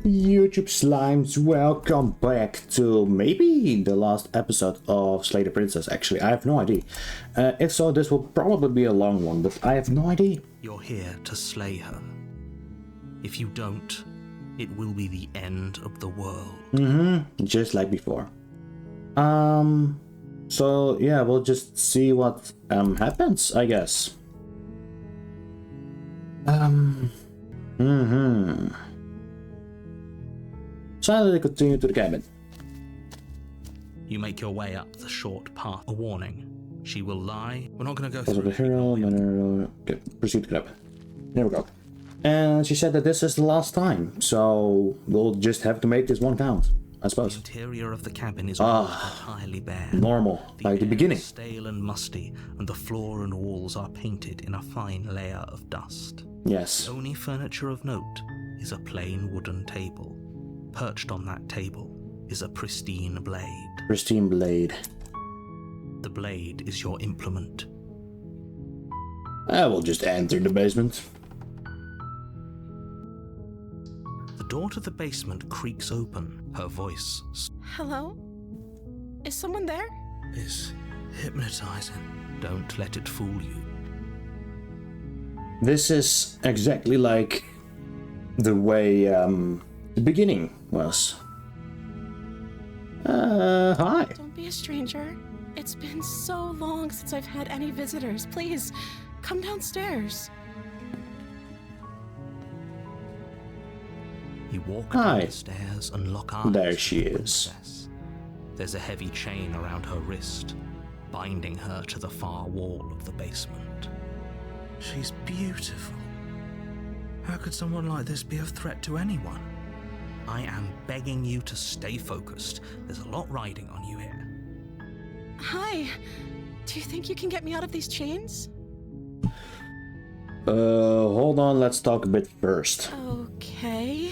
YouTube Slimes, welcome back to maybe the last episode of Slay the Princess. Actually, I have no idea. If so, this will probably be a long one, but I have no idea. You're here to slay her. If you don't, it will be the end of the world. Just like before. So yeah, we'll just see what happens, I guess. Silently continue to the cabin. You make your way up the short path. A warning. She will lie. We're not going to go Follow through the hero. Okay, proceed to grab. There we go. And she said that this is the last time, so we'll just have to make this one count, I The suppose. interior of the cabin is entirely bare. Normal, like the air beginning. is stale and musty, and the floor and walls are painted in a fine layer of dust. Yes. The only furniture of note is a plain wooden table. Perched on that table is a pristine blade. Pristine blade. The blade is your implement. I will just enter the basement. The door to the basement creaks open. Her voice Hello? Is someone there? is hypnotizing. Don't let it fool you. This is exactly like the way the beginning was. Hi. Don't be a stranger. It's been so long since I've had any visitors. Please, come downstairs. You walk Hi. down the stairs and lock eyes. There she with the is. princess. There's a heavy chain around her wrist, binding her to the far wall of the basement. She's beautiful. How could someone like this be a threat to anyone? I am begging you to stay focused. There's a lot riding on you here. Hi. Do you think you can get me out of these chains? Hold on, let's talk a bit first. Okay.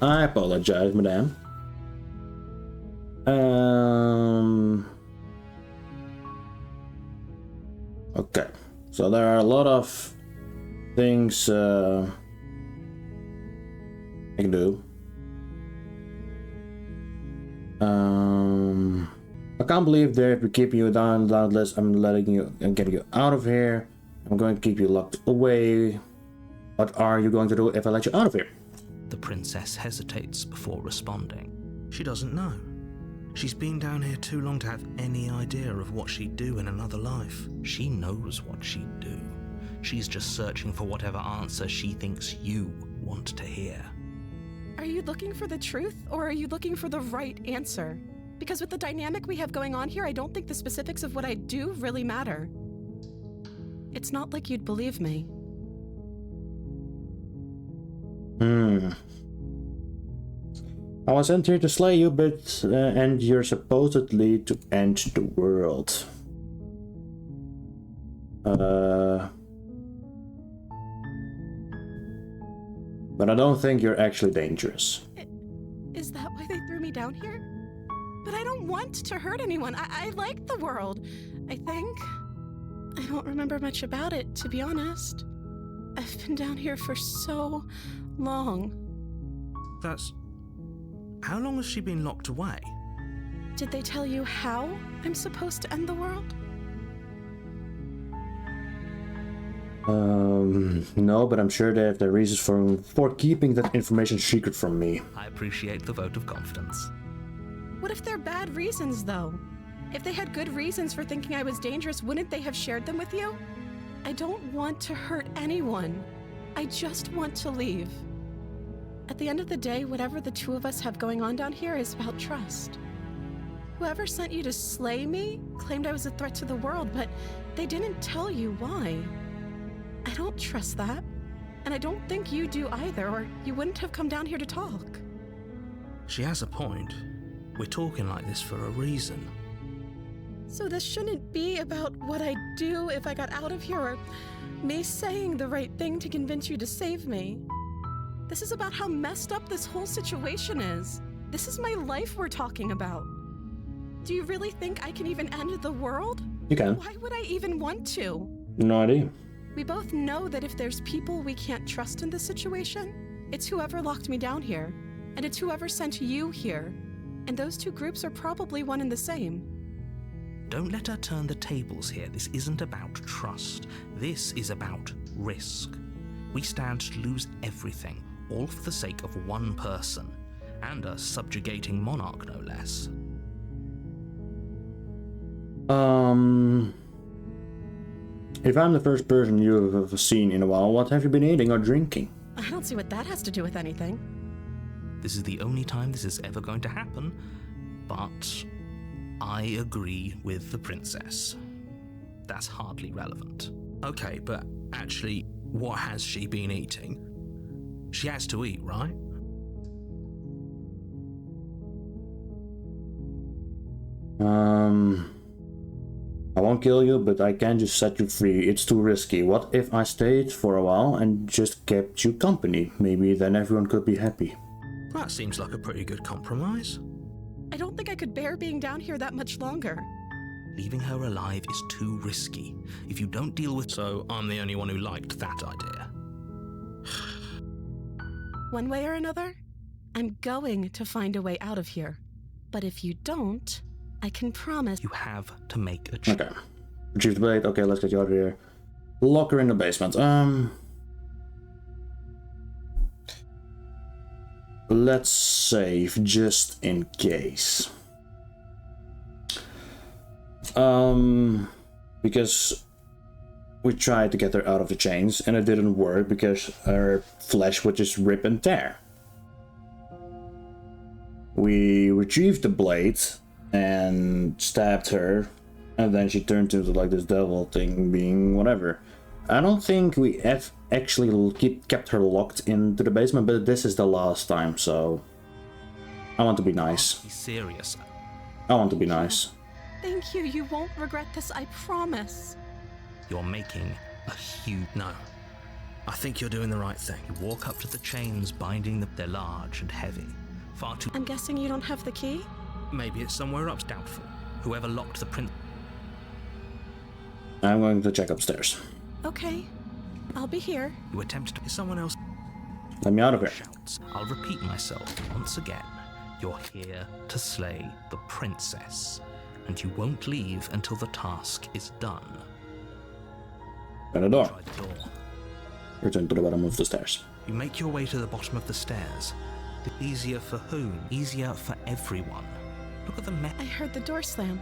I apologize, madame. Okay, so there are a lot of things I can do. I can't believe they're keeping you down, doubtless. I'm letting you and getting you out of here. I'm going to keep you locked away. What are you going to do if I let you out of here? The princess hesitates before responding. She doesn't know. She's been down here too long to have any idea of what she'd do in another life. She knows what she'd do. She's just searching for whatever answer she thinks you want to hear. Are you looking for the truth, or are you looking for the right answer? Because with the dynamic we have going on here, I don't think the specifics of what I do really matter. It's not like you'd believe me. I was sent here to slay you, but and you're supposedly to end the world. But I don't think you're actually dangerous. Is that why they threw me down here? But I don't want to hurt anyone. I like the world, I think. I don't remember much about it, to be honest. I've been down here for so long. That's... How long has she been locked away? Did they tell you how I'm supposed to end the world? No, but I'm sure they have their reasons for keeping that information secret from me. I appreciate the vote of confidence. What if they're bad reasons, though? If they had good reasons for thinking I was dangerous, wouldn't they have shared them with you? I don't want to hurt anyone. I just want to leave. At the end of the day, whatever the two of us have going on down here is about trust. Whoever sent you to slay me claimed I was a threat to the world, but they didn't tell you why. I don't trust that, and I don't think you do either, or you wouldn't have come down here to talk. She has a point. We're talking like this for a reason. So this shouldn't be about what I'd do if I got out of here, or me saying the right thing to convince you to save me. This is about how messed up this whole situation is. This is my life we're talking about. Do you really think I can even end the world? You can. Why would I even want to? No idea. We both know that if there's people we can't trust in this situation, It's whoever locked me down here, and it's whoever sent you here. And those two groups are probably one and the same. Don't let her turn the tables here. This isn't about trust. This is about risk. We stand to lose everything, all for the sake of one person, and a subjugating monarch, no less. If I'm the first person you've seen in a while, what have you been eating or drinking? I don't see what that has to do with anything. This is the only time this is ever going to happen, but I agree with the princess. That's hardly relevant. Okay, but actually, what has she been eating? She has to eat, right? I won't kill you, but I can just set you free. It's too risky. What if I stayed for a while and just kept you company? Maybe then everyone could be happy. That seems like a pretty good compromise. I don't think I could bear being down here that much longer. Leaving her alive is too risky. If you don't deal with... So I'm the only one who liked that idea. One way or another, I'm going to find a way out of here. But if you don't, I can promise... You have to make a choice. Okay. Retrieve the blade. Okay, let's get you out of here. Lock her in the basement. Let's save just in case. Because we tried to get her out of the chains and it didn't work because her flesh would just rip and tear. We retrieved the blade and stabbed her, and then she turned into like this devil thing, being whatever. I don't think we have actually kept her locked into the basement, but this is the last time, so I want to be nice. Be serious. I want to be nice. Thank you. You won't regret this, I promise. You're making a huge... No. I think you're doing the right thing. You walk up to the chains, binding them. They're large and heavy. Far too... I'm guessing you don't have the key? Maybe it's somewhere up. Doubtful. Whoever locked the prince... I'm going to check upstairs. Okay. I'll be here. You attempt to... Someone else... Let me out of here. Shouts. I'll repeat myself once again. You're here to slay the princess. And you won't leave until the task is done. Open the door. Try the door. Return to the bottom of the stairs. You make your way to the bottom of the stairs. Easier for whom? Easier for everyone. Look at the I heard the door slam.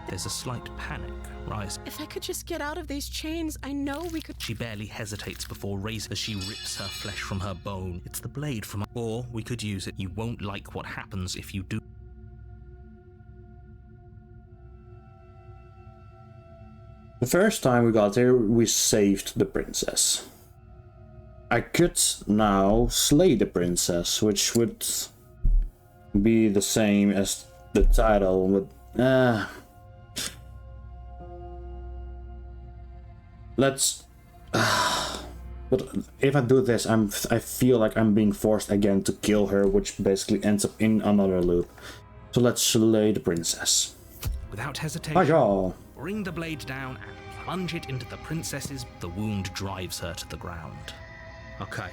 There's a slight panic rise. If I could just get out of these chains, I know we could... She barely hesitates before raising as she rips her flesh from her bone. It's the blade from... Or we could use it. You won't like what happens if you do. The first time we got here, we saved the princess. I could now slay the princess, which would be the same as the title, but let's... But if I do this, I feel like I'm being forced again to kill her, which basically ends up in another loop. So let's slay the princess. Without hesitation, Hi-ya. bring the blade down and plunge it into the princess's... The wound drives her to the ground. Okay,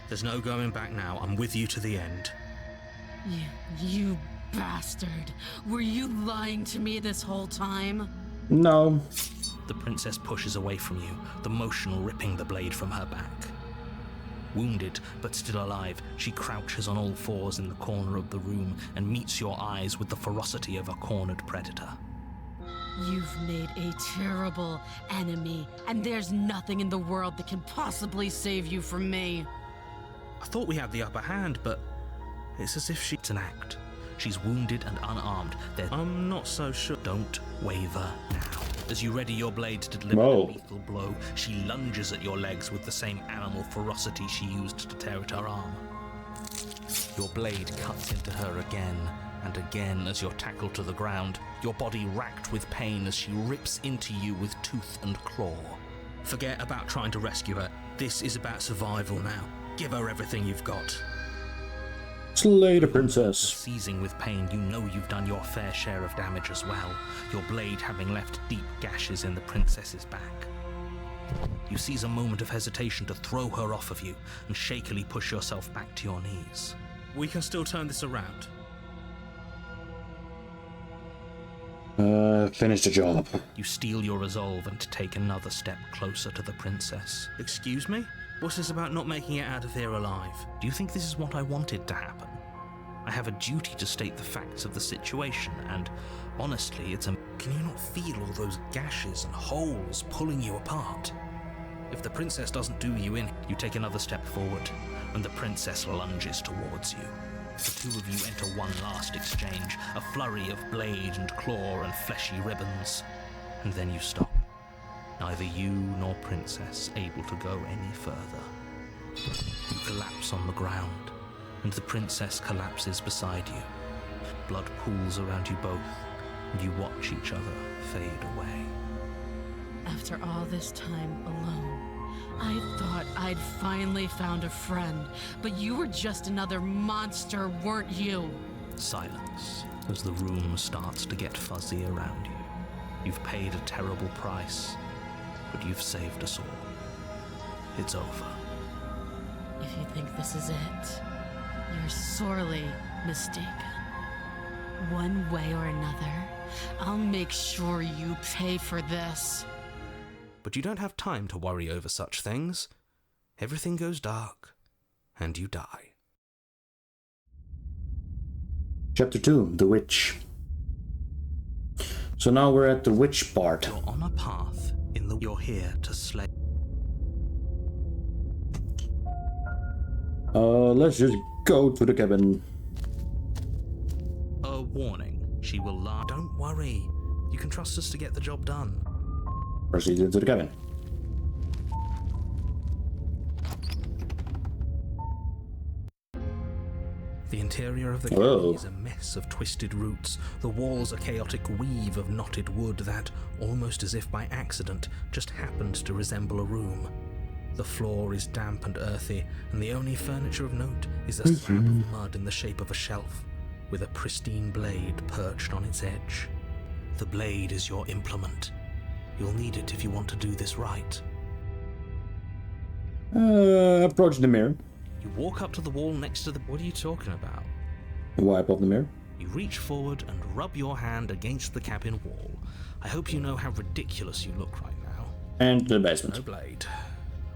there's no going back now. I'm with you to the end. You bastard. Were you lying to me this whole time? No. The princess pushes away from you, the motion ripping the blade from her back. Wounded, but still alive, she crouches on all fours in the corner of the room and meets your eyes with the ferocity of a cornered predator. You've made a terrible enemy, and there's nothing in the world that can possibly save you from me. I thought we had the upper hand, but it's as if she's an act. She's wounded and unarmed. I'm not so sure. Don't waver now. As you ready your blade to deliver a lethal blow, she lunges at your legs with the same animal ferocity she used to tear at her arm. Your blade cuts into her again and again as you're tackled to the ground, your body racked with pain as she rips into you with tooth and claw. Forget about trying to rescue her. This is about survival now. Give her everything you've got. Slay the princess. Seizing with pain, you know you've done your fair share of damage as well, your blade having left deep gashes in the princess's back. You seize a moment of hesitation to throw her off of you and shakily push yourself back to your knees. We can still turn this around. Finish the job. You steel your resolve and take another step closer to the princess. Excuse me? What's this about not making it out of here alive? Do you think this is what I wanted to happen? I have a duty to state the facts of the situation, and honestly, it's a... Can you not feel all those gashes and holes pulling you apart? If the princess doesn't do you in, you take another step forward, and the princess lunges towards you. The two of you enter one last exchange, a flurry of blade and claw and fleshy ribbons, and then you stop. Neither you nor princess able to go any further. You collapse on the ground, and the princess collapses beside you. Blood pools around you both, and you watch each other fade away. After all this time alone, I thought I'd finally found a friend, but you were just another monster, weren't you? Silence as the room starts to get fuzzy around you. You've paid a terrible price, but you've saved us all. It's over. If you think this is it, you're sorely mistaken. One way or another, I'll make sure you pay for this. But you don't have time to worry over such things. Everything goes dark, and you die. Chapter 2, The Witch. So now we're at the witch part. You're on a path in the... You're here to slay... Let's just go to the cabin. A warning. She will lie. Don't worry. You can trust us to get the job done. Proceed into the cabin. The interior of the cabin is a mess of twisted roots. The walls a chaotic weave of knotted wood that, almost as if by accident, just happened to resemble a room. The floor is damp and earthy, and the only furniture of note is a slab of mud in the shape of a shelf, with a pristine blade perched on its edge. The blade is your implement. You'll need it if you want to do this right. Approach the mirror. You walk up to the wall next to the... What are you talking about? Wipe off the mirror. You reach forward and rub your hand against the cabin wall. I hope you know how ridiculous you look right now. And the basement. No blade.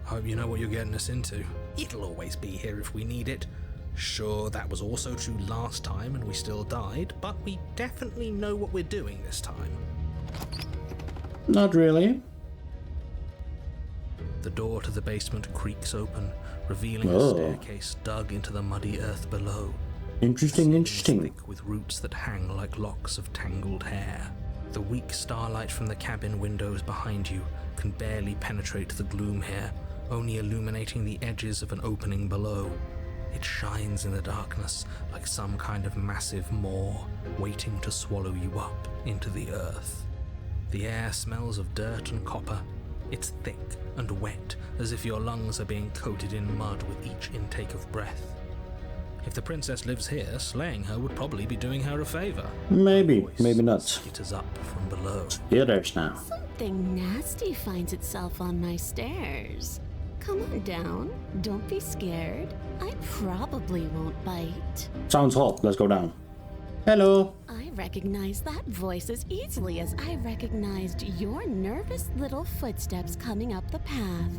Hope you know what you're getting us into. It'll always be here if we need it. Sure, that was also true last time and we still died, but we definitely know what we're doing this time. Not really. The door to the basement creaks open, revealing a staircase dug into the muddy earth below. Interesting. Thick with roots that hang like locks of tangled hair. The weak starlight from the cabin windows behind you can barely penetrate the gloom here, only illuminating the edges of an opening below. It shines in the darkness like some kind of massive maw, waiting to swallow you up into the earth. The air smells of dirt and copper. It's thick and wet, as if your lungs are being coated in mud with each intake of breath. If the princess lives here, slaying her would probably be doing her a favor. Maybe not. Skitters up from below. Here there's now. Something nasty finds itself on my stairs. Come on down. Don't be scared. I probably won't bite. Sounds hot. Let's go down. Hello. I recognize that voice as easily as I recognized your nervous little footsteps coming up the path.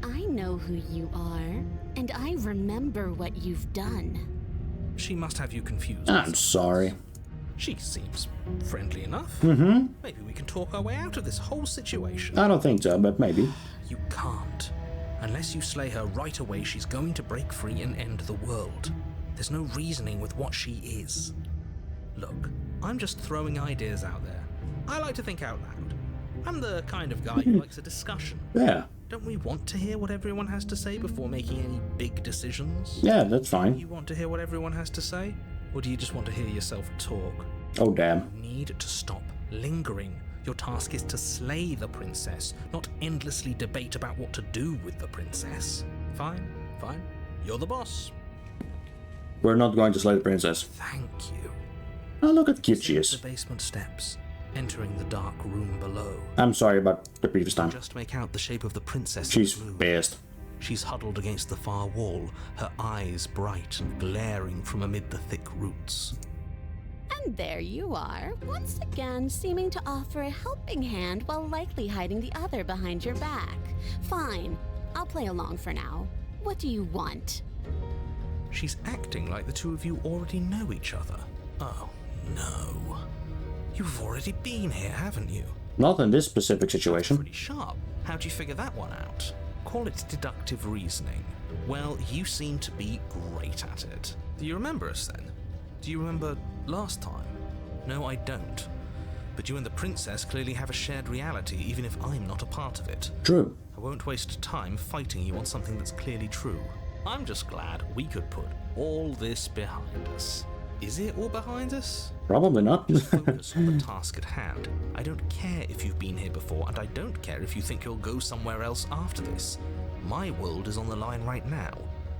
I know who you are, and I remember what you've done. She must have you confused. I'm sorry. She seems friendly enough. Maybe we can talk our way out of this whole situation. I don't think so, but maybe. You can't. Unless you slay her right away, she's going to break free and end the world. There's no reasoning with what she is. Look, I'm just throwing ideas out there. I like to think out loud. I'm the kind of guy who likes a discussion. Yeah. Don't we want to hear what everyone has to say before making any big decisions? Yeah, that's fine. Do you want to hear what everyone has to say? Or do you just want to hear yourself talk? Oh, damn. You need to stop lingering. Your task is to slay the princess, not endlessly debate about what to do with the princess. Fine. You're the boss. We're not going to slay the princess. Thank you. Oh, look at cute she is. The basement steps. entering the dark room below. I'm sorry about the previous time. Just make out the shape of the princess. She's in blue. pissed. She's huddled against the far wall, her eyes bright and glaring from amid the thick roots. And there you are, once again seeming to offer a helping hand while likely hiding the other behind your back. Fine, I'll play along for now. What do you want? She's acting like the two of you already know each other. Oh, no. You've already been here, haven't you? Not in this specific situation. Pretty sharp. How'd you figure that one out? Call it deductive reasoning. Well, you seem to be great at it. Do you remember us then? Do you remember last time? No, I don't. But you and the princess clearly have a shared reality, even if I'm not a part of it. True. I won't waste time fighting you on something that's clearly true. I'm just glad we could put all this behind us. Is it all behind us? Probably not. Focus on the task at hand. I don't care if you've been here before, and I don't care if you think you'll go somewhere else after this. My world is on the line right now,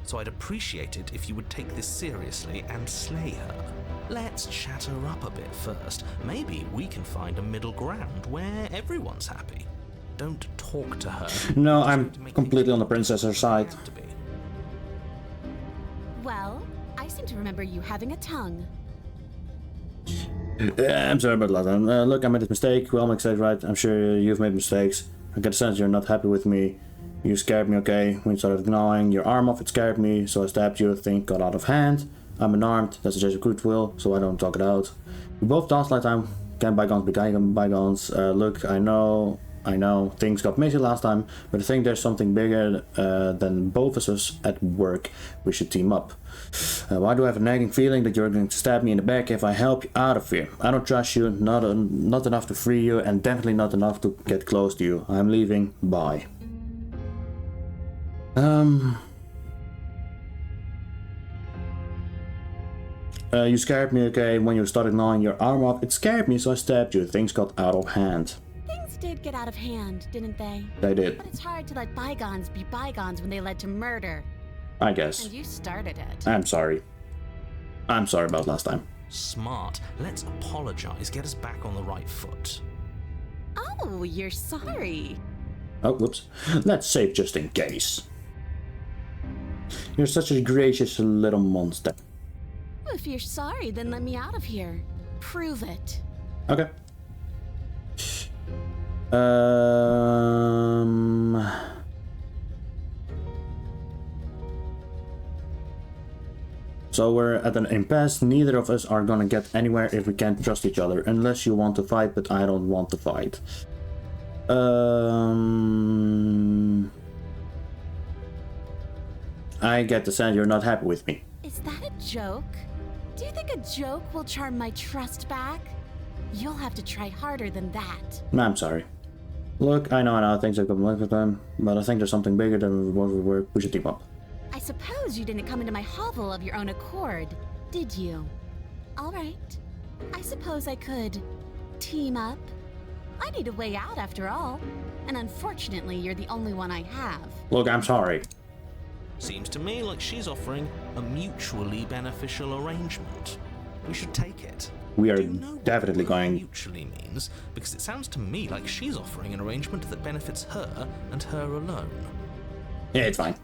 so I'd appreciate it if you would take this seriously and slay her. Let's chat her up a bit first. Maybe we can find a middle ground where everyone's happy. Don't talk to her. No, I'm completely on the princess's side. Well, I seem to remember you having a tongue. I'm sorry about that. Look, I made a mistake. We all make mistakes, right? I'm sure you've made mistakes. I get the sense you're not happy with me. You scared me, okay? When you started gnawing your arm off, it scared me, so I stabbed you. Thing got out of hand. I'm unarmed. That's a gesture of goodwill, so I don't talk it out. We both danced like time. Can bygones be bygones? Look, I know things got messy last time, but I think there's something bigger than both of us at work. We should team up. Why do I have a nagging feeling that you're going to stab me in the back if I help you out of here? I don't trust you, not enough to free you, and definitely not enough to get close to you. I'm leaving. Bye. You scared me, okay? When you started gnawing your arm off, it scared me, so I stabbed you. Things got out of hand. Things did get out of hand, didn't they? They did. But it's hard to let bygones be bygones when they led to murder. I guess. And you started it. I'm sorry. I'm sorry about last time. Smart. Let's apologize. Get us back on the right foot. Oh, you're sorry. Oh, whoops. Let's save just in case. You're such a gracious little monster. If you're sorry, then let me out of here. Prove it. Okay. So we're at an impasse. Neither of us are gonna get anywhere if we can't trust each other. Unless you want to fight, but I don't want to fight. I get the sense you're not happy with me. Is that a joke? Do you think a joke will charm my trust back? You'll have to try harder than that. I'm sorry. Look, I know, things have come with them, but I think there's something bigger than what we were. We should team up. I suppose you didn't come into my hovel of your own accord, did you? All right. I suppose I could team up. I need a way out after all, and unfortunately, you're the only one I have. Look, I'm sorry. Seems to me like she's offering a mutually beneficial arrangement. We should take it. We are Do you know definitely what going. mutually means? Because it sounds to me like she's offering an arrangement that benefits her and her alone. Yeah, it's fine.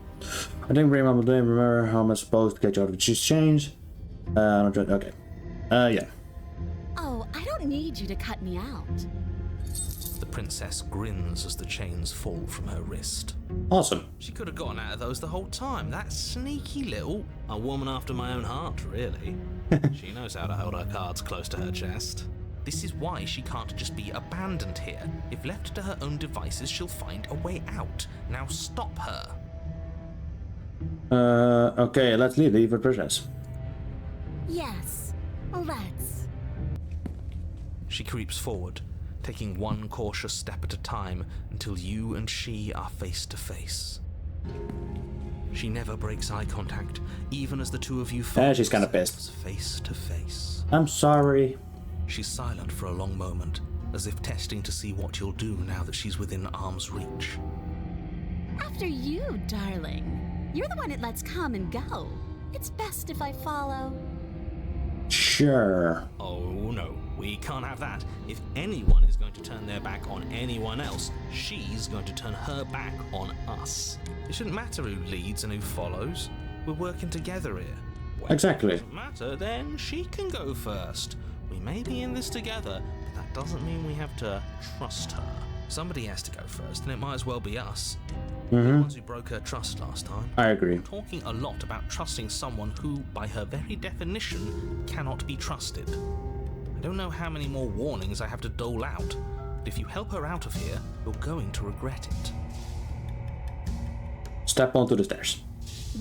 I didn't remember how I'm supposed to get you out of this change. Okay. Yeah. Oh, I don't need you to cut me out. The princess grins as the chains fall from her wrist. Awesome. She could have gotten out of those the whole time. That sneaky little... A woman after my own heart, really. She knows how to hold her cards close to her chest. This is why she can't just be abandoned here. If left to her own devices, she'll find a way out. Now stop her. Okay, let's leave the princess. Yes, let's. She creeps forward, taking one cautious step at a time until you and she are face to face. She never breaks eye contact, even as the two of you find she's kinda pissed. Face to face. I'm sorry. She's silent for a long moment, as if testing to see what you'll do now that she's within arm's reach. After you, darling. You're the one it lets come and go. It's best if I follow. Sure. Oh no. We can't have that. If anyone is going to turn their back on anyone else, she's going to turn her back on us. It shouldn't matter who leads and who follows. We're working together here. Well, Exactly. if it doesn't matter, then she can go first. We may be in this together, but that doesn't mean we have to trust her. Somebody has to go first, and it might as well be us. The ones who broke her trust last time. I agree. Talking a lot about trusting someone who, by her very definition, cannot be trusted. I don't know how many more warnings I have to dole out, but if you help her out of here, you're going to regret it. Step onto the stairs.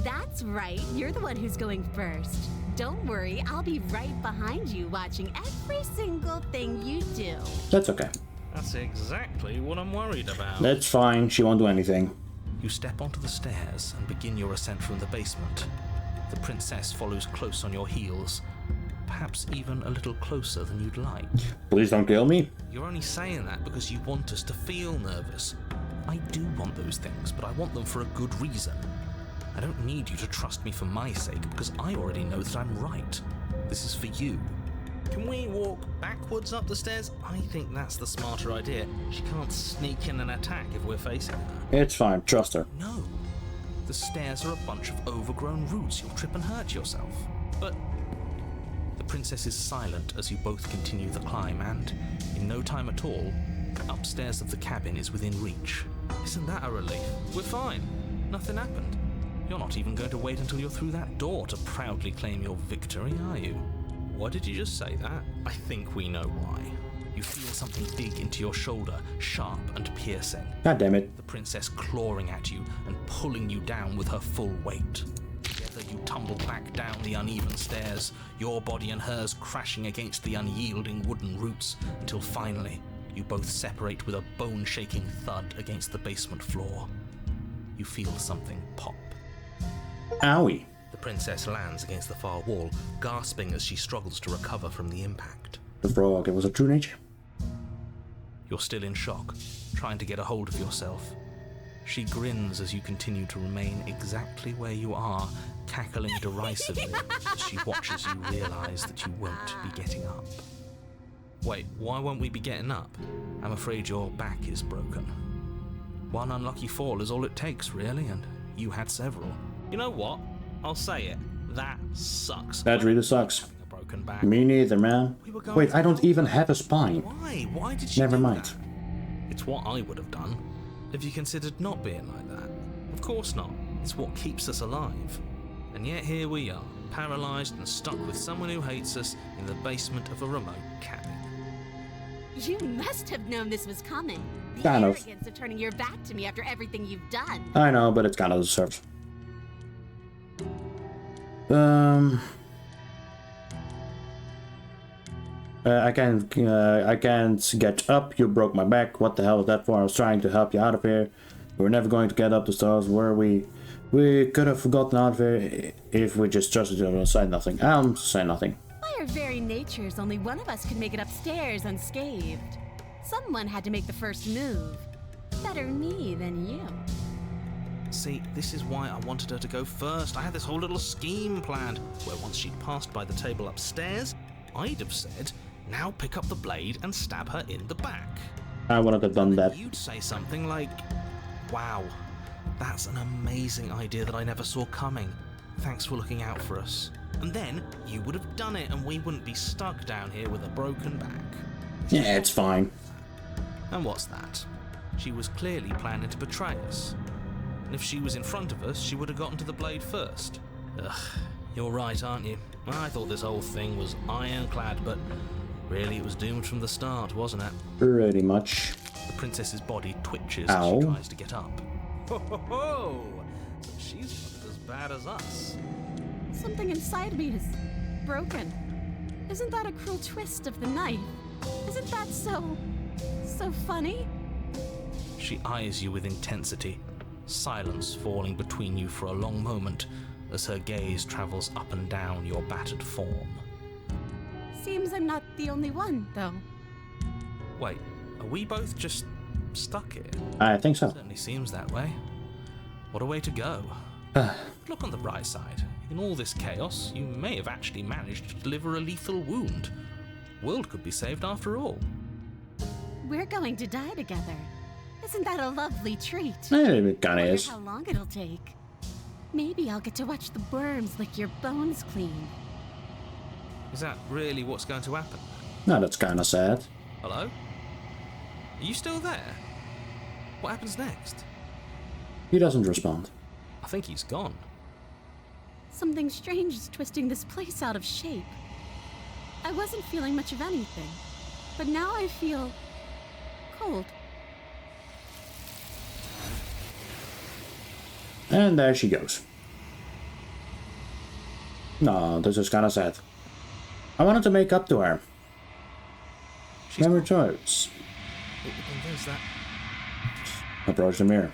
That's right, you're the one who's going first. Don't worry, I'll be right behind you watching every single thing you do. That's okay. That's exactly what I'm worried about. That's fine, she won't do anything. You step onto the stairs and begin your ascent from the basement. The princess follows close on your heels, perhaps even a little closer than you'd like. Please don't kill me. You're only saying that because you want us to feel nervous. I do want those things, but I want them for a good reason. I don't need you to trust me for my sake, because I already know that I'm right. This is for you. Can we walk backwards up the stairs? I think that's the smarter idea. She can't sneak in and attack if we're facing her. It's fine, trust her. No. The stairs are a bunch of overgrown roots. You'll trip and hurt yourself. But the princess is silent as you both continue the climb, and in no time at all, upstairs of the cabin is within reach. Isn't that a relief? We're fine. Nothing happened. You're not even going to wait until you're through that door to proudly claim your victory, are you? What did you just say that? I think we know why. You feel something dig into your shoulder, sharp and piercing. God damn it. The princess clawing at you and pulling you down with her full weight. Together you tumble back down the uneven stairs, your body and hers crashing against the unyielding wooden roots, until finally you both separate with a bone-shaking thud against the basement floor. You feel something pop. Owie. The princess lands against the far wall, gasping as she struggles to recover from the impact. The frog, it was a true nature. You're still in shock, trying to get a hold of yourself. She grins as you continue to remain exactly where you are, cackling derisively as she watches you realize that you won't be getting up. Wait, why won't we be getting up? I'm afraid your back is broken. One unlucky fall is all it takes, really, and you had several. You know what? I'll say it. That sucks. That really sucks. Having a broken back. Me neither, man. We were going Wait, I don't for- even have a spine. Why? Why did you Never do mind. that? It's what I would have done. Have you considered not being like that? Of course not. It's what keeps us alive. And yet here we are, paralyzed and stuck with someone who hates us in the basement of a remote cabin. You must have known this was coming. The Kind of. arrogance of turning your back to me after everything you've done. I know, but it's kind of deserved. I can't get up. You broke my back. What the hell is that for? I was trying to help you out of here. We're never going to get up the stairs, were we? We could have gotten out of here if we just trusted each other and said nothing. Say nothing. By our very natures, only one of us could make it upstairs unscathed. Someone had to make the first move. Better me than you. See, this is why I wanted her to go first. I had this whole little scheme planned, where once she'd passed by the table upstairs, I'd have said, now pick up the blade and stab her in the back. I wouldn't have done that. You'd say something like, wow, that's an amazing idea that I never saw coming. Thanks for looking out for us. And then you would have done it and we wouldn't be stuck down here with a broken back. Yeah, it's fine. And what's that? She was clearly planning to betray us. And if she was in front of us, she would have gotten to the blade first. Ugh, you're right, aren't you? I thought this whole thing was ironclad, but really it was doomed from the start, wasn't it? Pretty much. The princess's body twitches Ow. as she tries to get up. Ho ho ho! So she's not as bad as us. Something inside me is broken. Isn't that a cruel twist of the knife? Isn't that so funny? She eyes you with intensity, silence falling between you for a long moment as her gaze travels up and down your battered form. Seems I'm not the only one, though. Wait, are we both just stuck here? I think so. Certainly seems that way. What a way to go. Look on the bright side. In all this chaos, you may have actually managed to deliver a lethal wound. world could be saved after all. We're going to die together. Isn't that a lovely treat? It kinda Wonder is. how long it'll take. Maybe I'll get to watch the worms lick your bones clean. Is that really what's going to happen? No, that's kinda sad. Hello? Are you still there? What happens next? He doesn't respond. I think he's gone. Something strange is twisting this place out of shape. I wasn't feeling much of anything, but now I feel cold. And there she goes. No, this is kinda sad. I wanted to make up to her. She's Never gone. chose. And there's that. Approach the mirror.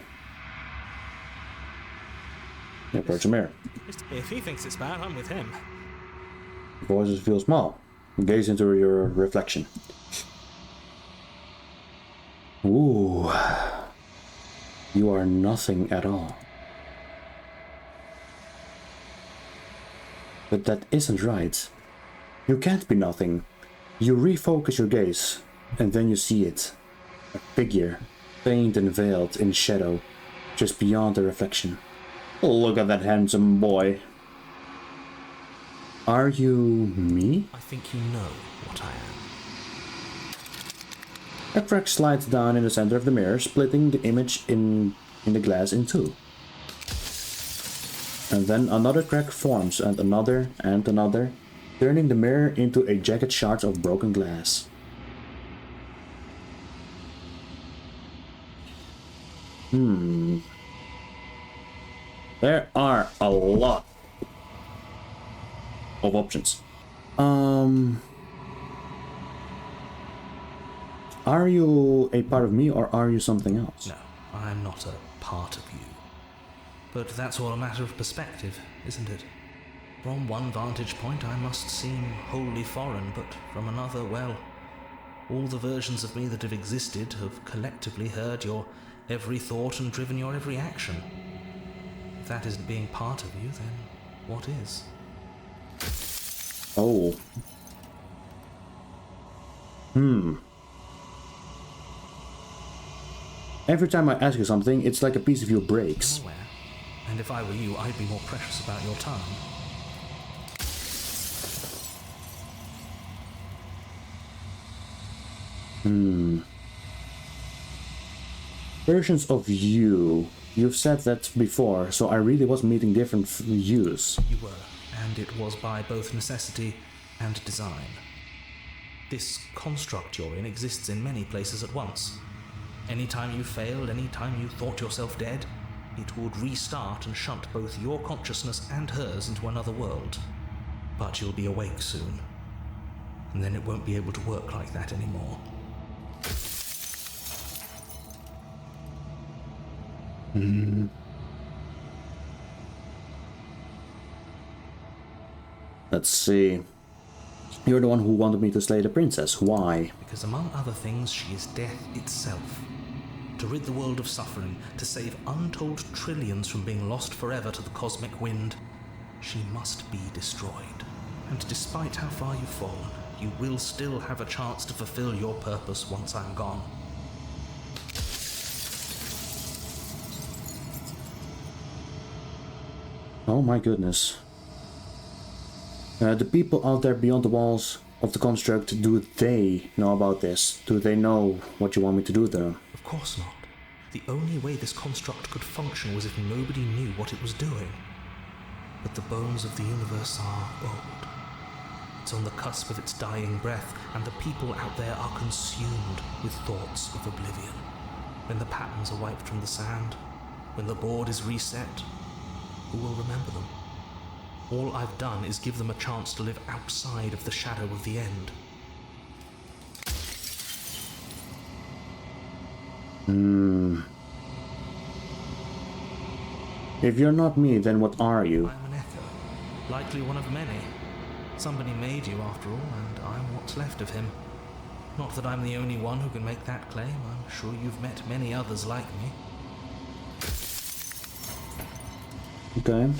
Approach the mirror. If he thinks it's bad, I'm with him. Voices feel small. Gaze into your reflection. Ooh. You are nothing at all. But that isn't right. You can't be nothing. You refocus your gaze, and then you see it. A figure, faint and veiled in shadow, just beyond the reflection. Look at that handsome boy. Are you me? I think you know what I am. A crack slides down in the center of the mirror, splitting the image in the glass in two. And then another crack forms, and another, turning the mirror into a jagged shard of broken glass. There are a lot of options. Are you a part of me, or are you something else? No, I'm not a part of you. But that's all a matter of perspective, isn't it? From one vantage point I must seem wholly foreign, but from another, well, all the versions of me that have existed have collectively heard your every thought and driven your every action. If that isn't being part of you, then what is? Oh. Every time I ask you something, it's like a piece of you breaks. Nowhere. And if I were you, I'd be more precious about your time. Versions of you. You've said that before, so I really was meeting different yous. You were, and it was by both necessity and design. This construct you're in exists in many places at once. Anytime you failed, anytime you thought yourself dead, it would restart and shunt both your consciousness and hers into another world. But you'll be awake soon, and then it won't be able to work like that anymore. Let's see. You're the one who wanted me to slay the princess. Why? Because among other things, she is death itself. To rid the world of suffering, to save untold trillions from being lost forever to the cosmic wind, she must be destroyed. And despite how far you've fallen, you will still have a chance to fulfill your purpose once I'm gone. Oh my goodness. The people out there beyond the walls of the construct, do they know about this? Do they know what you want me to do to them? Of course not. The only way this construct could function was if nobody knew what it was doing. But the bones of the universe are old. It's on the cusp of its dying breath, and the people out there are consumed with thoughts of oblivion. When the patterns are wiped from the sand, when the board is reset, who will remember them? All I've done is give them a chance to live outside of the shadow of the end. If you're not me, then what are you? I'm an echo, likely one of many. Somebody made you after all, and I'm what's left of him. Not that I'm the only one who can make that claim. I'm sure you've met many others like me. Okay.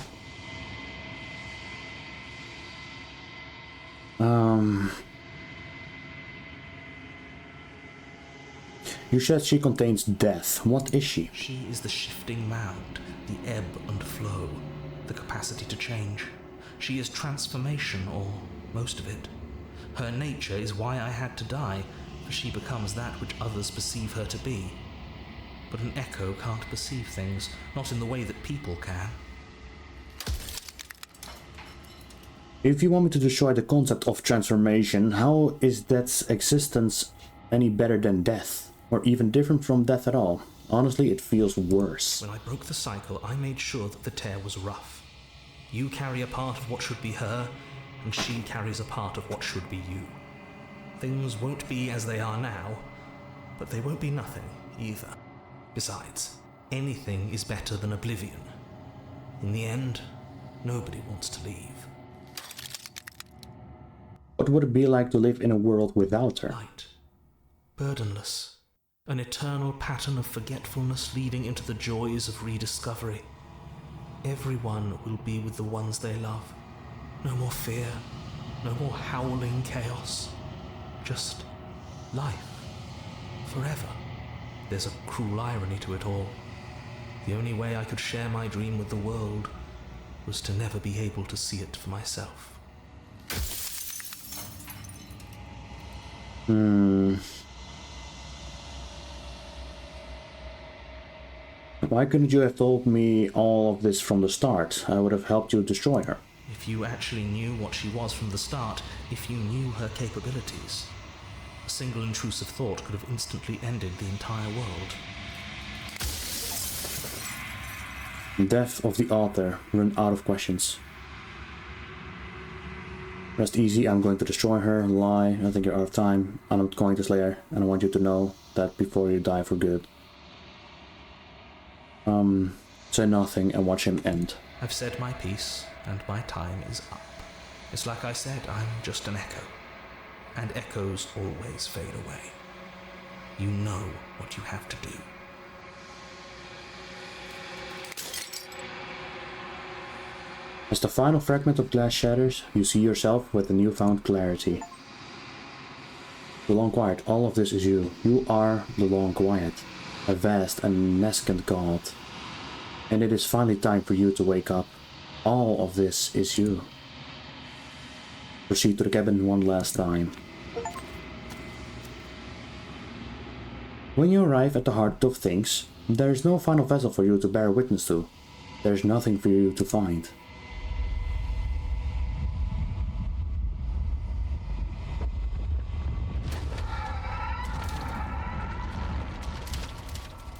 You said she contains death. What is she? She is the shifting mound, the ebb and flow, the capacity to change. She is transformation, or most of it. Her nature is why I had to die, for she becomes that which others perceive her to be. But an echo can't perceive things, not in the way that people can. If you want me to destroy the concept of transformation, how is that existence any better than death? Or even different from death at all? Honestly, it feels worse. When I broke the cycle, I made sure that the tear was rough. You carry a part of what should be her, and she carries a part of what should be you. Things won't be as they are now, but they won't be nothing either. Besides, anything is better than oblivion. In the end, nobody wants to leave. What would it be like to live in a world without her? Light. Burdenless. An eternal pattern of forgetfulness leading into the joys of rediscovery. Everyone will be with the ones they love. No more fear, no more howling chaos. Just life. Forever. There's a cruel irony to it all. The only way I could share my dream with the world was to never be able to see it for myself. Why couldn't you have told me all of this from the start? I would have helped you destroy her. If you actually knew what she was from the start, if you knew her capabilities, a single intrusive thought could have instantly ended the entire world. Death of the author. Run out of questions. Rest easy, I'm going to destroy her. Lie, I think you're out of time. I'm not going to slay her, and I want you to know that before you die for good. Say nothing and watch him end. I've said my piece, and my time is up. It's like I said, I'm just an echo. And echoes always fade away. You know what you have to do. As the final fragment of glass shatters, you see yourself with a newfound clarity. The Long Quiet, all of this is you. You are the Long Quiet, a vast and nescent god. And it is finally time for you to wake up. All of this is you. Proceed to the cabin one last time. When you arrive at the heart of things, there is no final vessel for you to bear witness to. There is nothing for you to find.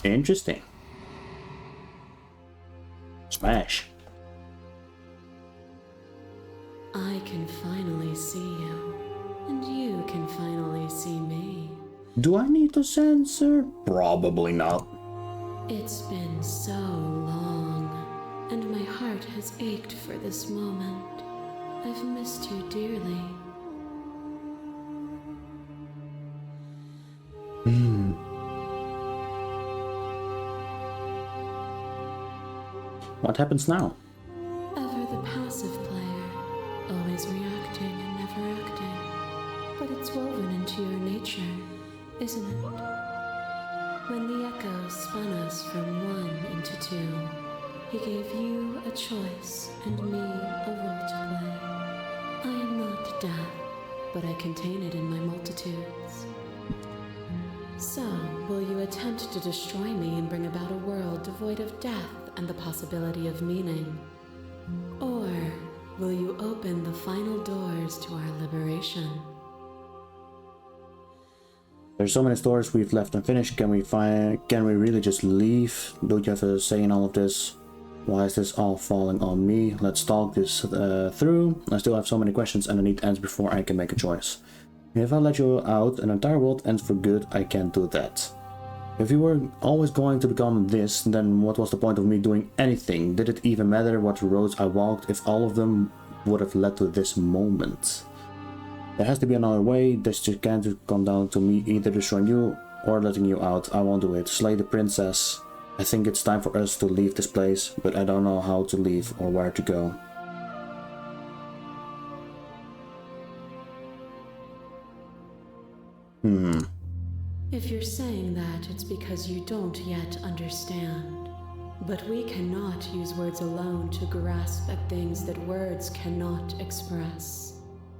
Interesting. Smash. I can finally see you, and you can finally see me. Do I need to censor? Probably not. It's been so long, and my heart has ached for this moment. I've missed you dearly. What happens now? Ever the passive player, always reacting and never acting. But it's woven into your nature, isn't it? When the echo spun us from one into two, he gave you a choice and me a role to play. I am not death, but I contain it in my multitudes. So, will you attempt to destroy me and bring about a world devoid of death and the possibility of meaning? Or will you open the final doors to our liberation? There's so many stories we've left unfinished. Can we really just leave? Don't you have a say in all of this? Why is this all falling on me? Let's talk this through. I still have so many questions and I need answers before I can make a choice. If I let you out, an entire world ends for good. I can't do that. If you were always going to become this, then what was the point of me doing anything? Did it even matter what roads I walked if all of them would have led to this moment? There has to be another way. This just can't come down to me either destroying you or letting you out. I won't do it. Slay the princess. I think it's time for us to leave this place, but I don't know how to leave or where to go. If you're saying that, it's because you don't yet understand. But we cannot use words alone to grasp at things that words cannot express.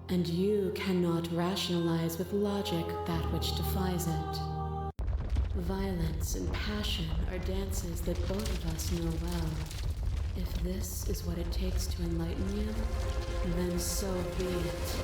And you cannot rationalize with logic that which defies it. Violence and passion are dances that both of us know well. If this is what it takes to enlighten you, then so be it.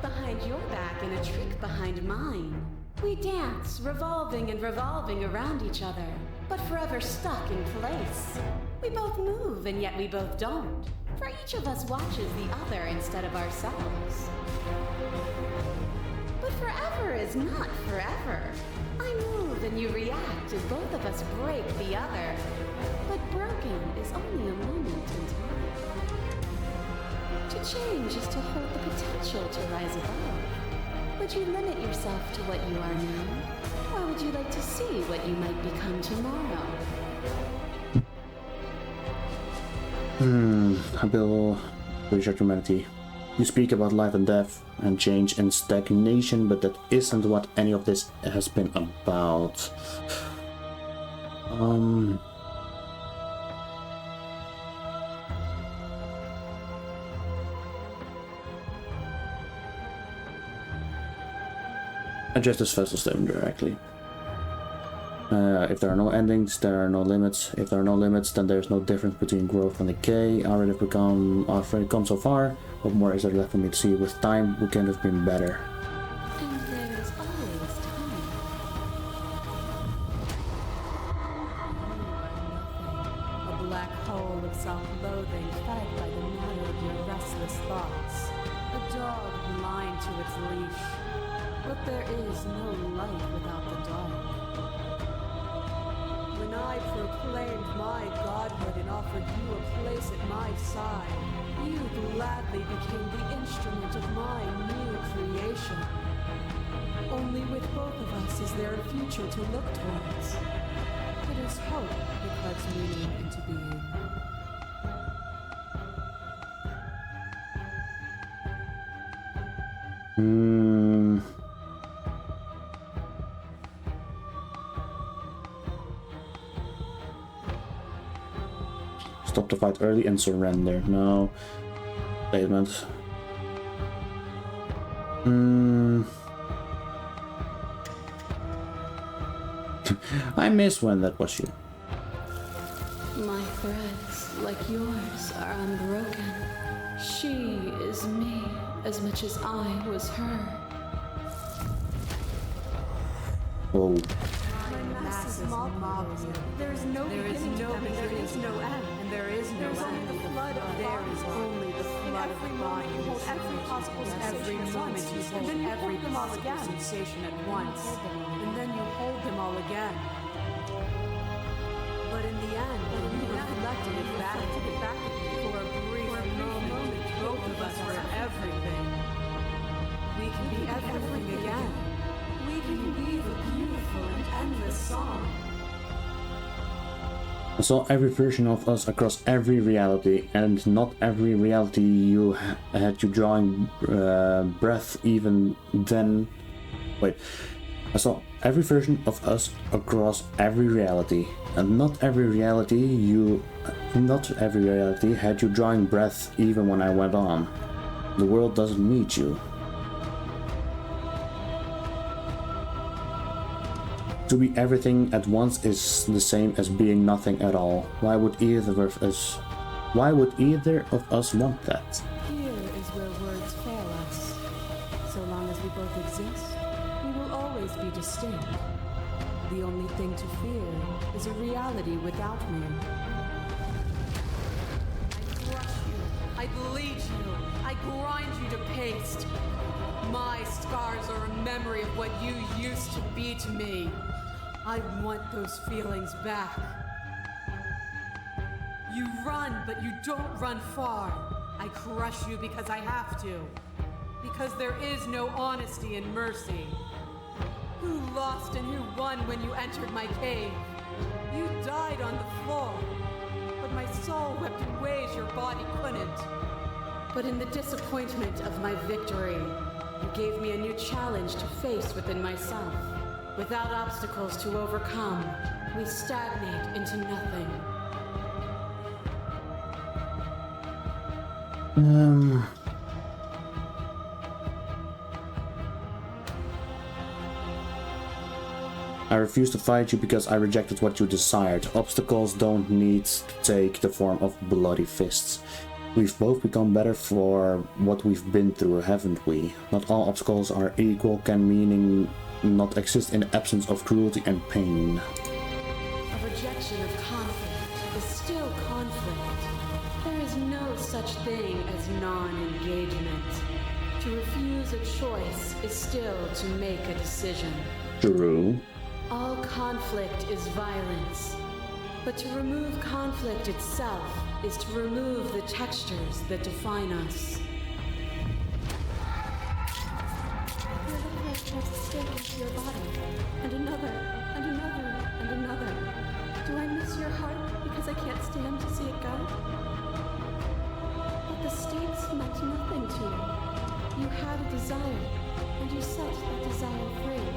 Behind your back and a trick behind mine. We dance, revolving and revolving around each other, but forever stuck in place. We both move, and yet we both don't. For each of us watches the other instead of ourselves. But forever is not forever. I move and you react as both of us break the other. But broken is only a moment in time. To change is to hold the potential to rise above. Would you limit yourself to what you are now? Or would you like to see what you might become tomorrow? Bill, Richard Humanity. You speak about life and death and change and stagnation, but that isn't what any of this has been about. Address this vessel statement directly. If there are no endings, there are no limits. If there are no limits, then there's no difference between growth and decay. I already come so far. What more is there left for me to see? With time, we can have been better. And there is always time. A black hole of self-loathing fed by the matter of your restless thoughts. A dog blind to its leash. But there is no light without the dark. When I proclaimed my godhood and offered you a place at my side, you gladly became the instrument of my new creation. Only with both of us is there a future to look towards. It is hope that cuts meaning into being. Stop the fight early and surrender. No. Statement. I miss when that was you. My threads, like yours, are unbroken. She is me as much as I was her. Oh. Massive mob of you. There is no beginning to them, and there is no end. And there is no There's only end. the flood of There is only the flood of every moment you hold every possible Every sensation at moment once, you and hold then you every hold them all possible again. sensation at once, and then you hold them all again. But in the end, when you reflected it back at me for a brief moment, both of us were everything. We can be everything again. We can weave a beautiful and endless song. I saw every version of us across every reality, and not every reality you had you drawing breath even then. Wait. I saw every version of us across every reality, and not every reality had you drawing breath even when I went on. The world doesn't need you. To be everything at once is the same as being nothing at all. Why would either of us want that? Here is where words fail us. So long as we both exist, we will always be distinct. The only thing to fear is a reality without me. I crush you, I bleed you, I grind you to paste. My scars are a memory of what you used to be to me. I want those feelings back. You run, but you don't run far. I crush you because I have to. Because there is no honesty and mercy. Who lost and who won when you entered my cave? You died on the floor, but my soul wept in ways your body couldn't. But in the disappointment of my victory, You gave me a new challenge to face within myself. Without obstacles to overcome, we stagnate into nothing. I refuse to fight you because I rejected what you desired. Obstacles don't need to take the form of bloody fists. We've both become better for what we've been through, haven't we? Not all obstacles are equal, can meaning not exist in the absence of cruelty and pain. A rejection of conflict is still conflict. There is no such thing as non-engagement. To refuse a choice is still to make a decision. True. All conflict is violence, but to remove conflict itself is to remove the textures that define us. Your life has stayed into your body, and another, and another, and another. Do I miss your heart because I can't stand to see it go? But the stakes meant nothing to you. You had a desire, and you set that desire free.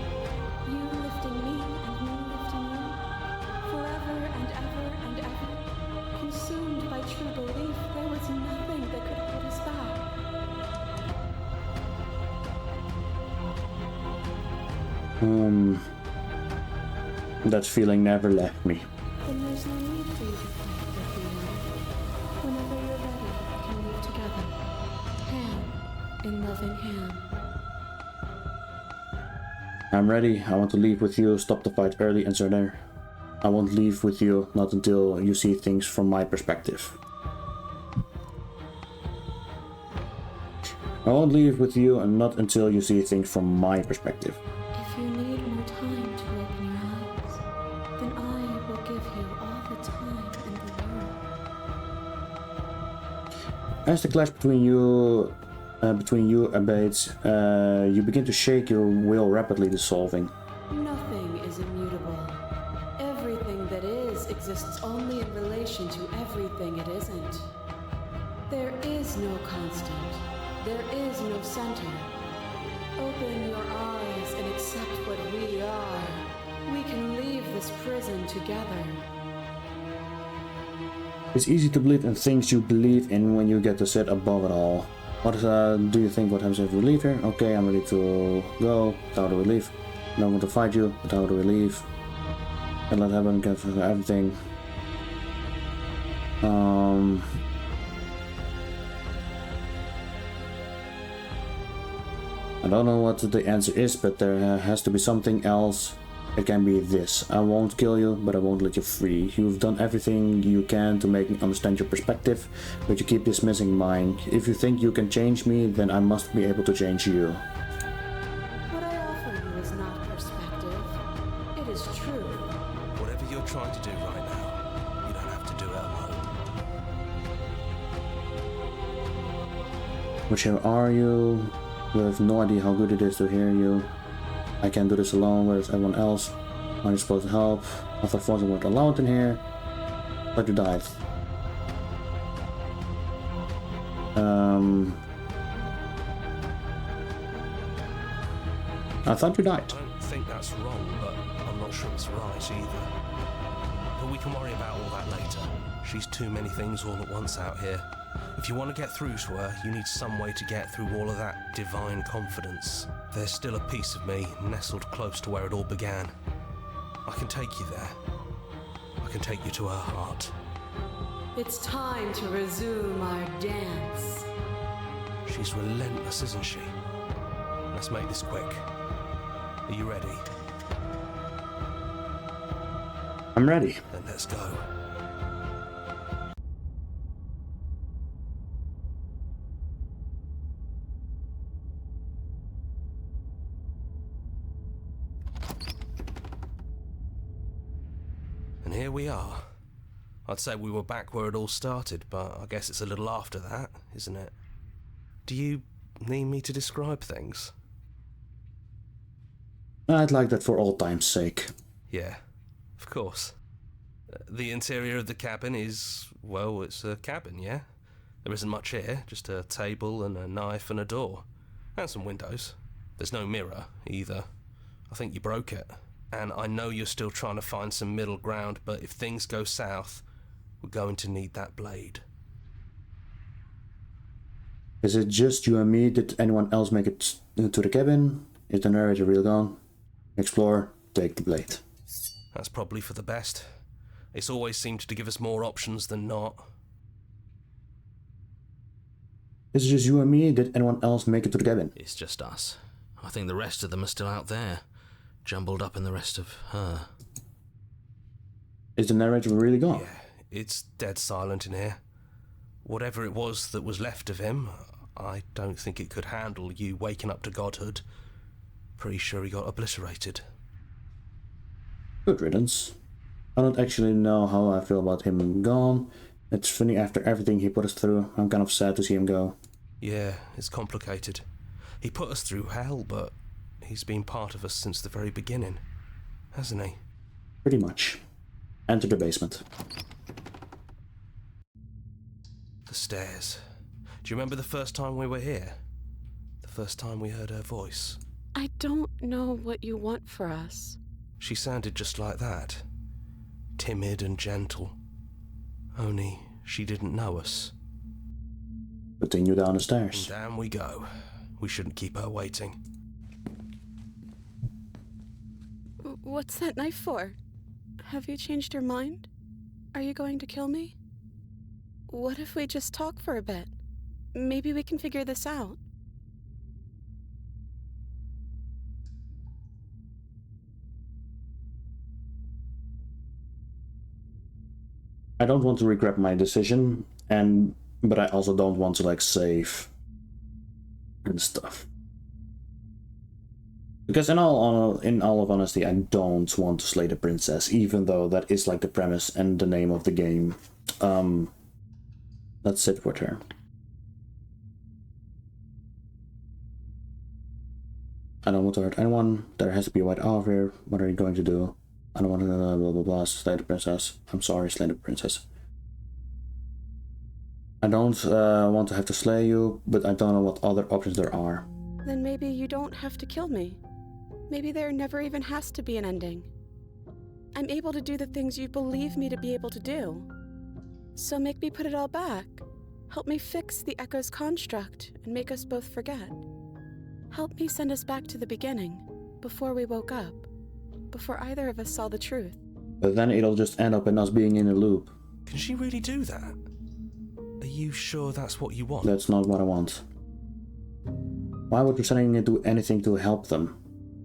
You lifting me and me lifting you, forever and ever and ever. Consumed by true belief, there was nothing that could hold us back. That feeling never left me. Then there's no need for you to fight with me now. Whenever you're ready, we can move together, hand in loving hand. I'm ready. I want to leave with you. Stop the fight early and surrender. I won't leave with you, not until you see things from my perspective. I won't leave with you and not until you see things from my perspective. If you need more time to open your eyes, then I will give you all the time in the world. As the clash between you abates, you begin to shake, your will rapidly dissolving. Nothing is immutable. Everything that is exists only in relation to everything it isn't. There is no constant. There is no center. Open your eyes and accept what we are. We can leave this prison together. It's easy to believe in things you believe in when you get to sit above it all. What do you think? What happens if we leave here? Okay, I'm ready to go. How do we leave? No one to fight you, but how do we leave? And let happen, get everything. I don't know what the answer is, but there has to be something else. It can be this. I won't kill you, but I won't let you free. You've done everything you can to make me understand your perspective, but you keep dismissing mine. If you think you can change me, then I must be able to change you. What I offer you is not perspective. It is truth. Whatever you're trying to do right now, you don't have to do it alone. Whichever are you? You have no idea how good it is to hear you. I can't do this alone, where's everyone else? Are you supposed to help? I thought Forza weren't allowed in here. But you died. I thought you died. I don't think that's wrong, but I'm not sure it's right either. But we can worry about all that later. She's too many things all at once out here. If you want to get through to her, you need some way to get through all of that divine confidence. There's still a piece of me nestled close to where it all began. I can take you there. I can take you to her heart. It's time to resume our dance. She's relentless, isn't she? Let's make this quick. Are you ready? I'm ready. Then let's go. And here we are. I'd say we were back where it all started, but I guess it's a little after that, isn't it? Do you need me to describe things? I'd like that for old time's sake. Yeah, of course. The interior of the cabin is, well, it's a cabin, yeah? There isn't much here, just a table and a knife and a door. And some windows. There's no mirror, either. I think you broke it. And I know you're still trying to find some middle ground, but if things go south, we're going to need that blade. Is it just you and me? Did anyone else make it to the cabin? Is the narrator really gone? Explore, take the blade. That's probably for the best. It's always seemed to give us more options than not. Is it just you and me? Did anyone else make it to the cabin? It's just us. I think the rest of them are still out there, jumbled up in the rest of her. Is the narrator really gone? Yeah, it's dead silent in here. Whatever it was that was left of him, I don't think it could handle you waking up to godhood. Pretty sure he got obliterated. Good riddance. I don't actually know how I feel about him gone. It's funny, after everything he put us through, I'm kind of sad to see him go. Yeah, it's complicated. He put us through hell, but he's been part of us since the very beginning, hasn't he? Pretty much. Enter the basement. The stairs. Do you remember the first time we were here? The first time we heard her voice? I don't know what you want for us. She sounded just like that. Timid and gentle. Only she didn't know us. Continue down the stairs. And down we go. We shouldn't keep her waiting. What's that knife for? Have you changed your mind? Are you going to kill me? What if we just talk for a bit? Maybe we can figure this out. I don't want to regret my decision, but I also don't want to save and stuff. Because in all of honesty, I don't want to slay the princess, even though that is the premise and the name of the game. Let's sit with her. I don't want to hurt anyone. There has to be a white owl here. What are you going to do? I don't want to blah blah blah slay the princess. I'm sorry, slay the princess. I don't want to have to slay you, but I don't know what other options there are. Then maybe you don't have to kill me. Maybe there never even has to be an ending. I'm able to do the things you believe me to be able to do. So make me put it all back. Help me fix the Echo's construct and make us both forget. Help me send us back to the beginning, before we woke up, before either of us saw the truth. But then it'll just end up in us being in a loop. Can she really do that? Are you sure that's what you want? That's not what I want. Why would Resetting do anything to help them?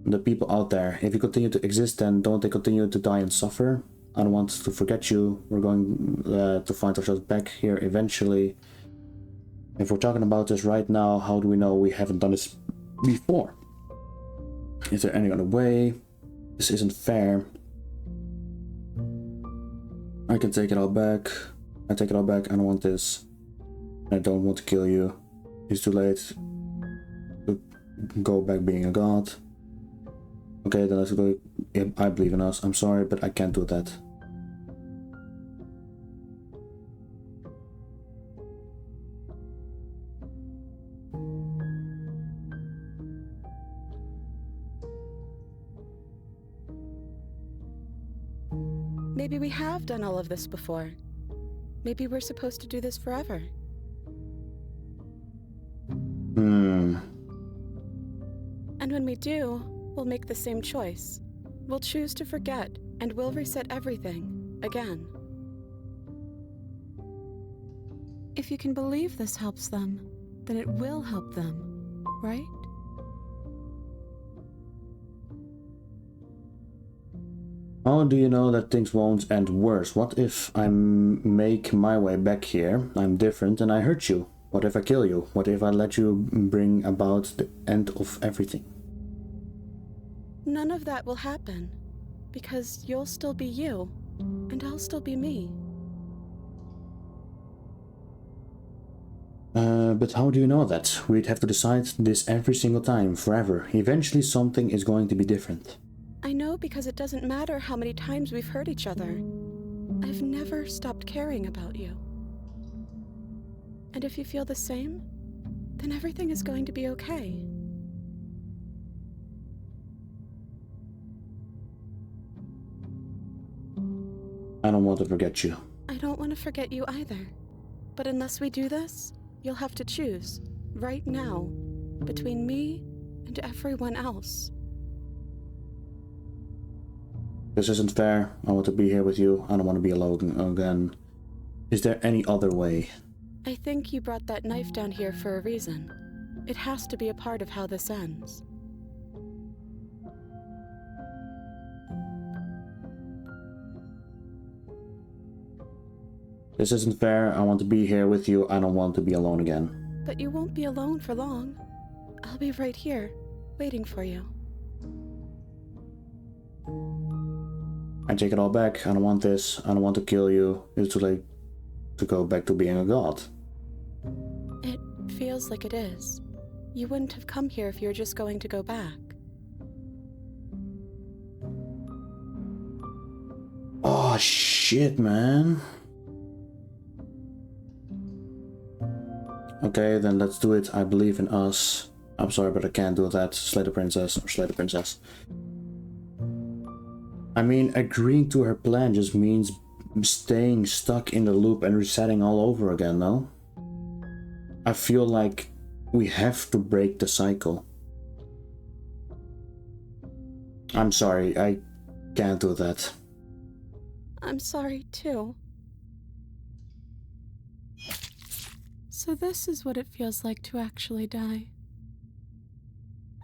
The people out there, if you continue to exist, then don't they continue to die and suffer? I don't want to forget you. We're going to find ourselves back here eventually. If we're talking about this right now, how do we know we haven't done this before? Is there any other way? This isn't fair. I can take it all back. I take it all back. I don't want this. I don't want to kill you. It's too late to go back being a god. Okay, then let's go. I believe in us. I'm sorry, but I can't do that. Maybe we have done all of this before. Maybe we're supposed to do this forever. And when we do, we'll make the same choice. We'll choose to forget, and we'll reset everything, again. If you can believe this helps them, then it will help them, right? How do you know that things won't end worse? What if I make my way back here? I'm different and I hurt you. What if I kill you? What if I let you bring about the end of everything? None of that will happen, because you'll still be you, and I'll still be me. But how do you know that? We'd have to decide this every single time, forever. Eventually something is going to be different. I know because it doesn't matter how many times we've hurt each other. I've never stopped caring about you. And if you feel the same, then everything is going to be okay. I don't want to forget you. I don't want to forget you either. But unless we do this, you'll have to choose, right now, between me and everyone else. This isn't fair. I want to be here with you. I don't want to be alone again. Is there any other way? I think you brought that knife down here for a reason. It has to be a part of how this ends. This isn't fair. I want to be here with you. I don't want to be alone again. But you won't be alone for long. I'll be right here, waiting for you. I take it all back. I don't want this. I don't want to kill you. It's too late to go back to being a god. It feels like it is. You wouldn't have come here if you were just going to go back. Oh shit, man. Okay, then let's do it. I believe in us. I'm sorry, but I can't do that. Slay the princess, or slay the princess. I mean, agreeing to her plan just means staying stuck in the loop and resetting all over again, no? I feel like we have to break the cycle. I'm sorry, I can't do that. I'm sorry, too. So this is what it feels like to actually die.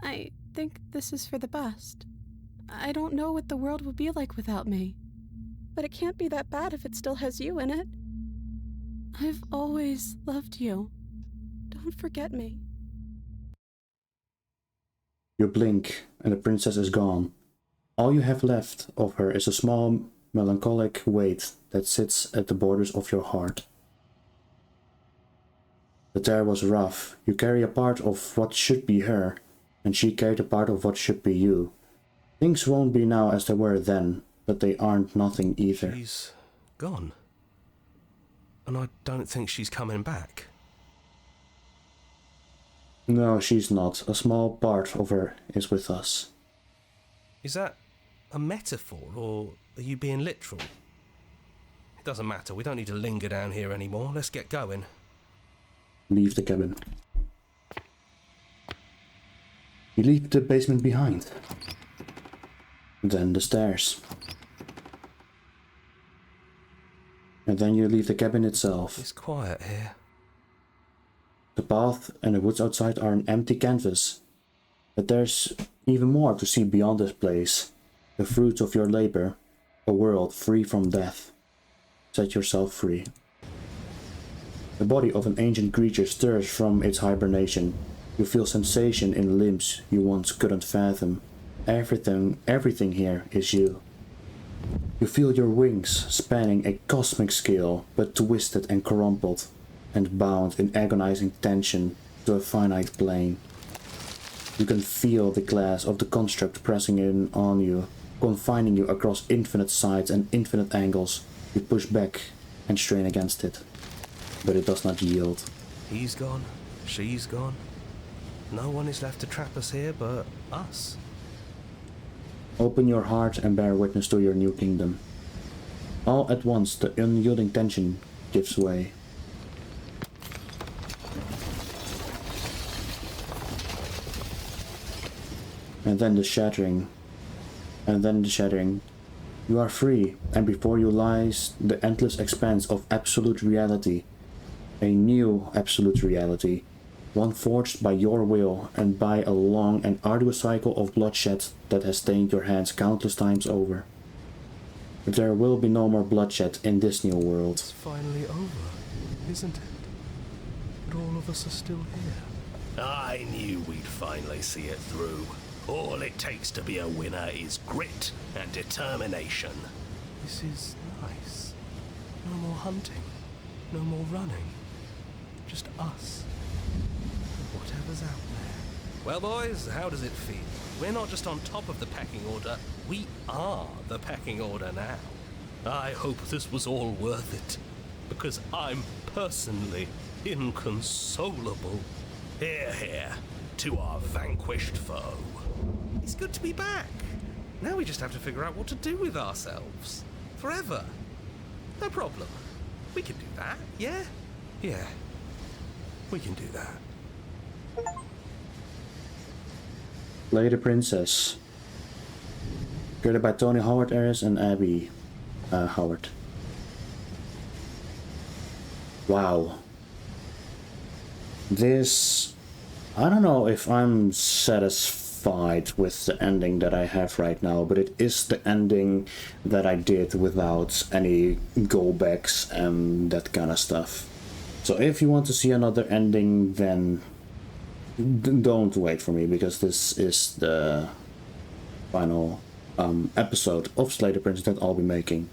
I think this is for the best. I don't know what the world will be like without me. But it can't be that bad if it still has you in it. I've always loved you. Don't forget me. You blink, and the princess is gone. All you have left of her is a small, melancholic weight that sits at the borders of your heart. The tear was rough. You carry a part of what should be her, and she carried a part of what should be you. Things won't be now as they were then, but they aren't nothing either. She's gone. And I don't think she's coming back. No, she's not. A small part of her is with us. Is that a metaphor, or are you being literal? It doesn't matter. We don't need to linger down here anymore. Let's get going. Leave the cabin. You leave the basement behind. Then the stairs. And then you leave the cabin itself. It's quiet here. The path and the woods outside are an empty canvas. But there's even more to see beyond this place. The fruits of your labor. A world free from death. Set yourself free. The body of an ancient creature stirs from its hibernation. You feel sensation in limbs you once couldn't fathom. Everything here is you. You feel your wings spanning a cosmic scale, but twisted and crumpled, and bound in agonizing tension to a finite plane. You can feel the glass of the construct pressing in on you, confining you across infinite sides and infinite angles. You push back and strain against it, but it does not yield. He's gone. She's gone. No one is left to trap us here but us. Open your heart and bear witness to your new kingdom. All at once the unyielding tension gives way. And then the shattering. You are free, and before you lies the endless expanse of absolute reality. A new absolute reality. One forged by your will and by a long and arduous cycle of bloodshed that has stained your hands countless times over. But there will be no more bloodshed in this new world. It's finally over, isn't it? But all of us are still here. I knew we'd finally see it through. All it takes to be a winner is grit and determination. This is nice. No more hunting. No more running. Just us. Whatever's out there. Well, boys, how does it feel? We're not just on top of the pecking order, we are the pecking order now. I hope this was all worth it, because I'm personally inconsolable. Hear, hear, to our vanquished foe. It's good to be back. Now we just have to figure out what to do with ourselves. Forever. No problem. We can do that, yeah? Yeah, we can do that. Lady Princess. Created by Tony Howard Ayres and Abby Howard. Wow. This... I don't know if I'm satisfied with the ending that I have right now, but it is the ending that I did without any go backs and that kind of stuff. So if you want to see another ending, then don't wait for me, because this is the final episode of Slay the Princess that I'll be making.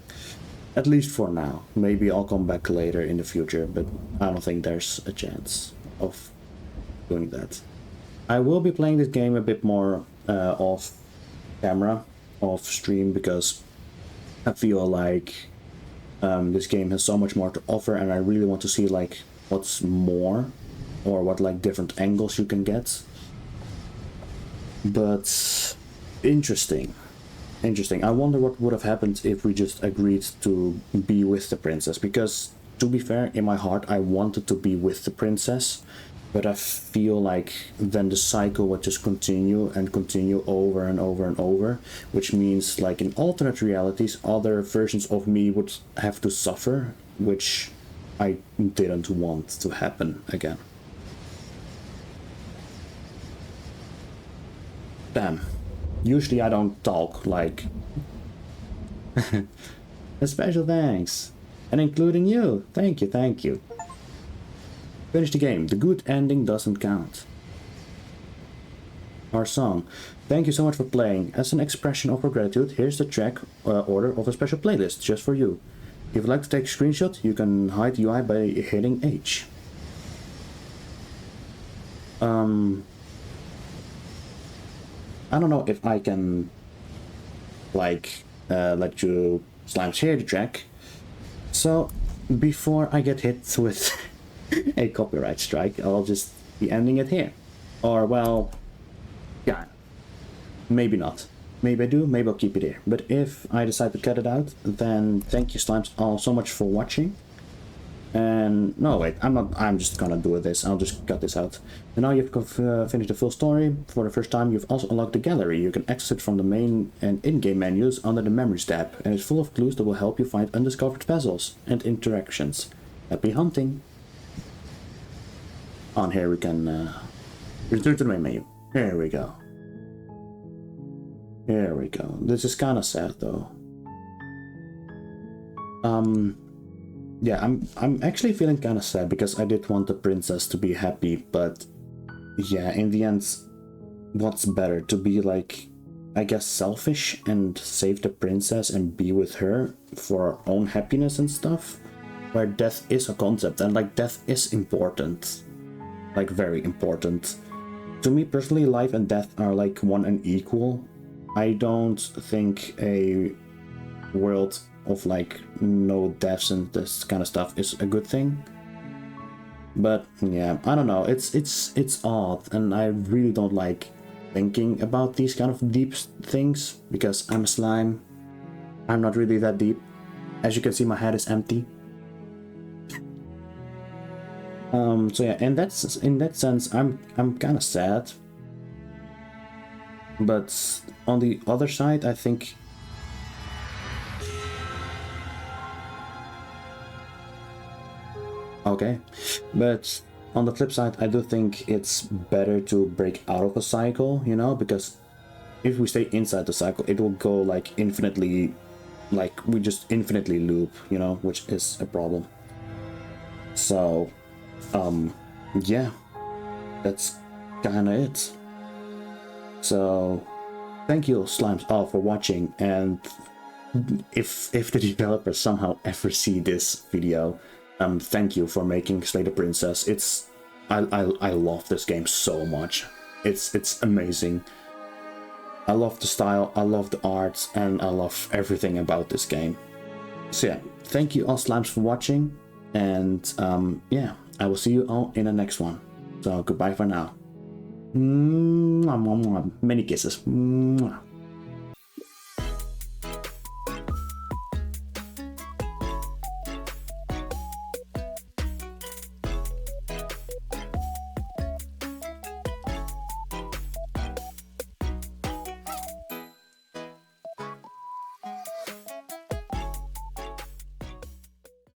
At least for now. Maybe I'll come back later in the future, but I don't think there's a chance of doing that. I will be playing this game a bit more off camera, off stream, because I feel like this game has so much more to offer, and I really want to see like what's more, or what like different angles you can get. But interesting. I wonder what would have happened if we just agreed to be with the princess, because to be fair, in my heart I wanted to be with the princess, but I feel like then the cycle would just continue and continue over and over and over, which means like in alternate realities other versions of me would have to suffer, which I didn't want to happen again. Damn. Usually I don't talk like... A special thanks. And including you. Thank you. Finish the game. The good ending doesn't count. Our song. Thank you so much for playing. As an expression of our gratitude, here's the track order of a special playlist just for you. If you'd like to take a screenshot, you can hide the UI by hitting H. I don't know if I can, like, let you slimes hear the track. So, before I get hit with a copyright strike, I'll just be ending it here. Or, well, yeah, maybe not. Maybe I do, maybe I'll keep it here. But if I decide to cut it out, then thank you, slimes, all so much for watching. And no, wait, I'm just gonna do this. I'll just cut this out. And now you've finished the full story. For the first time, you've also unlocked the gallery. You can access it from the main and in-game menus under the Memories tab, and it's full of clues that will help you find undiscovered puzzles and interactions. Happy hunting! On here we can return to the main menu. Here we go. Here we go. This is kind of sad though. Yeah, I'm actually feeling kind of sad because I did want the princess to be happy, but yeah, in the end, what's better? To be like, I guess, selfish and save the princess and be with her for our own happiness and stuff? Where death is a concept, and like death is important. Like very important. To me personally, life and death are like one and equal. I don't think a world of like no deaths and this kind of stuff is a good thing, but yeah, I don't know, it's odd, and I really don't like thinking about these kind of deep things because I'm a slime. I'm not really that deep. As you can see, my head is empty. So yeah, in that sense I'm kind of sad, but on the other side I think okay, but on the flip side, I do think it's better to break out of a cycle, you know, because if we stay inside the cycle, it will go like infinitely, like we just infinitely loop, you know, which is a problem. So, yeah, that's kind of it. So, thank you, slimes, all for watching, and if the developers somehow ever see this video, thank you for making Slay the Princess. I love this game so much. It's amazing. I love the style, I love the art, and I love everything about this game. So yeah, thank you all slimes for watching, and yeah, I will see you all in the next one. So goodbye for now. Many kisses.